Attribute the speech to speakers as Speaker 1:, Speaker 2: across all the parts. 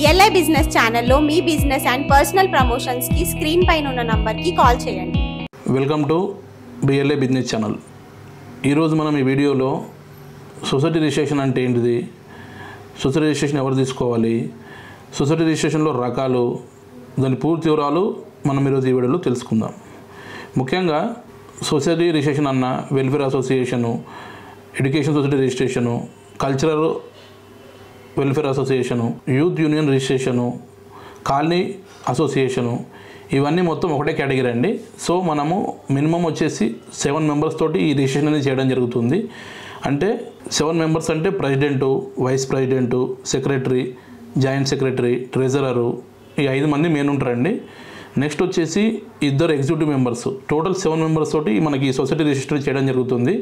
Speaker 1: BLA business ఛానల్లో మీ business and personal promotions కి screen పైన ఉన్న నంబర్ కి కాల్ చేయండి.
Speaker 2: Welcome to BLA business channel. ఈరోజు మనం ఈ వీడియోలో సొసైటీ రిజిస్ట్రేషన్ అంటే ఏంటిది, సొసైటీ రిజిస్ట్రేషన్ ఎవరు తీసుకోవాలి, సొసైటీ రిజిస్ట్రేషన్లో రకాలు, దాని పూర్తి వివరాలు మనం ఈరోజు ఈ వీడియోలో తెలుసుకుందాం. ముఖ్యంగా సొసైటీ రిజిస్ట్రేషన్ అన్న welfare association, education society registration, cultural welfare association, youth union registration, colony association, ఇవన్నీ మొత్తం ఒకటే కేటగిరీ అండి. సో మనము మినిమం వచ్చేసి 7 మెంబర్స్ తోటి ఈ రిజిస్ట్రేషన్ అనేది చేయడం జరుగుతుంది. అంటే 7 మెంబర్స్ అంటే president, vice president, secretary, joint secretary, treasurer, ఈ 5 మంది మెయిన్ ఉంటారండి. నెక్స్ట్ వచ్చేసి 2 ఎగ్జిక్యూటివ్ మెంబర్స్, టోటల్ 7 మెంబర్స్ తోటి మనకి ఈ సొసైటీ రిజిస్టర్ చేయడం జరుగుతుంది.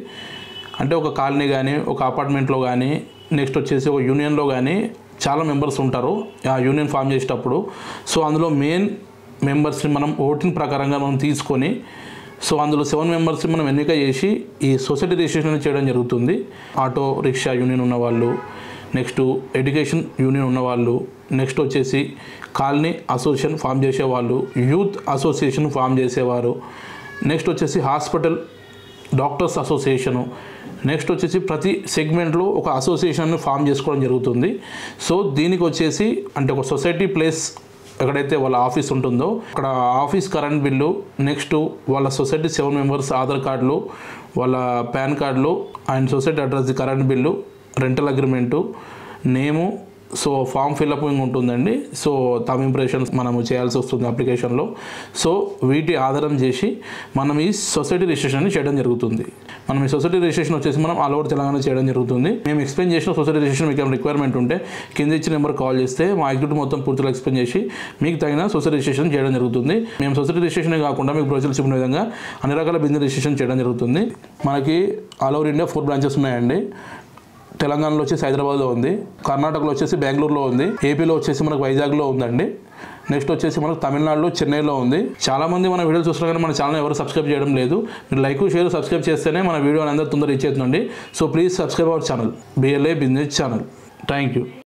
Speaker 2: అంటే ఒక కాలనీ కానీ, ఒక అపార్ట్మెంట్లో కానీ, నెక్స్ట్ వచ్చేసి ఒక యూనియన్లో కానీ చాలా మెంబర్స్ ఉంటారు ఆ యూనియన్ ఫామ్ చేసేటప్పుడు. సో అందులో మెయిన్ మెంబర్స్ని మనం ఓటింగ్ ప్రకారంగా మనం తీసుకొని, సో అందులో 7 మెంబర్స్ని మనం ఎన్నిక చేసి ఈ సొసైటీ రిజిస్ట్రేషన్ చేయడం జరుగుతుంది. ఆటో రిక్షా యూనియన్ ఉన్నవాళ్ళు, నెక్స్ట్ ఎడ్యుకేషన్ యూనియన్ ఉన్నవాళ్ళు, నెక్స్ట్ వచ్చేసి కాలనీ అసోసియేషన్ ఫామ్ చేసేవాళ్ళు, యూత్ అసోసియేషన్ ఫామ్ చేసేవారు, నెక్స్ట్ వచ్చేసి హాస్పిటల్ డాక్టర్స్ అసోసియేషను, నెక్స్ట్ వచ్చేసి ప్రతి సెగ్మెంట్లో ఒక అసోసియేషన్ని ఫామ్ చేసుకోవడం జరుగుతుంది. సో దీనికి వచ్చేసి అంటే ఒక సొసైటీ ప్లేస్ ఎక్కడైతే వాళ్ళ ఆఫీస్ ఉంటుందో అక్కడ ఆఫీస్ కరెంట్ బిల్లు, నెక్స్ట్ వాళ్ళ సొసైటీ 7 మెంబర్స్ ఆధార్ కార్డులు, వాళ్ళ పాన్ కార్డులు, and society address current bill, rental agreement, name, so form fill up ఉంటుందండి. సో థంబ్ ఇంప్రెషన్స్ మనము చేయాల్సి వస్తుంది అప్లికేషన్లో. సో వీటి ఆధారం చేసి మనం ఈ సొసైటీ రిజిస్ట్రేషన్ చేయడం జరుగుతుంది. మనం ఈ సొసైటీ రిజిస్ట్రేషన్ వచ్చేసి మనం ఆల్ ఓవర్ తెలంగాణ చేయడం జరుగుతుంది. మేము ఎక్స్ప్లెయిన్ చేసిన సొసైటీ రిజిస్ట్రేషన్ మీకు ఏమైనా రిక్వైర్మెంట్ ఉంటే కింద ఇచ్చిన నెంబర్ కాల్ చేస్తే మా ఎగ్జిక్యూటివ్ మొత్తం పూర్తిగా ఎక్స్ప్లెయిన్ చేసి మీకు తగిన సొసైటీ రిజిస్ట్రేషన్ చేయడం జరుగుతుంది. మేము సొసైటీ రిజిస్ట్రేషన్ కాకుండా మీకు బ్రోచర్లు చెప్పిన విధంగా అన్ని రకాల బిజినెస్ రిజిస్ట్రేషన్ చేయడం జరుగుతుంది. మనకి ఆల్ ఓవర్ ఇండియా 4 బ్రాంచెస్ ఉన్నాయండి. తెలంగాణలో వచ్చేసి హైదరాబాద్లో ఉంది, కర్ణాటకలో వచ్చేసి బెంగళూరులో ఉంది, ఏపీలో వచ్చేసి మనకు వైజాగ్లో ఉందండి, నెక్స్ట్ వచ్చేసి మనకు తమిళనాడులో చెన్నైలో ఉంది. చాలామంది మన వీడియోలు చూస్తున్నారు కానీ మన ఛానల్ ఎవరు సబ్స్క్రైబ్ చేయడం లేదు. మీరు లైక్ షేర్ సబ్స్క్రైబ్ చేస్తేనే మన వీడియో అందరూ తొందరగా రీచ్ అవుతుందండి. So please subscribe our channel BLA business channel. Thank you.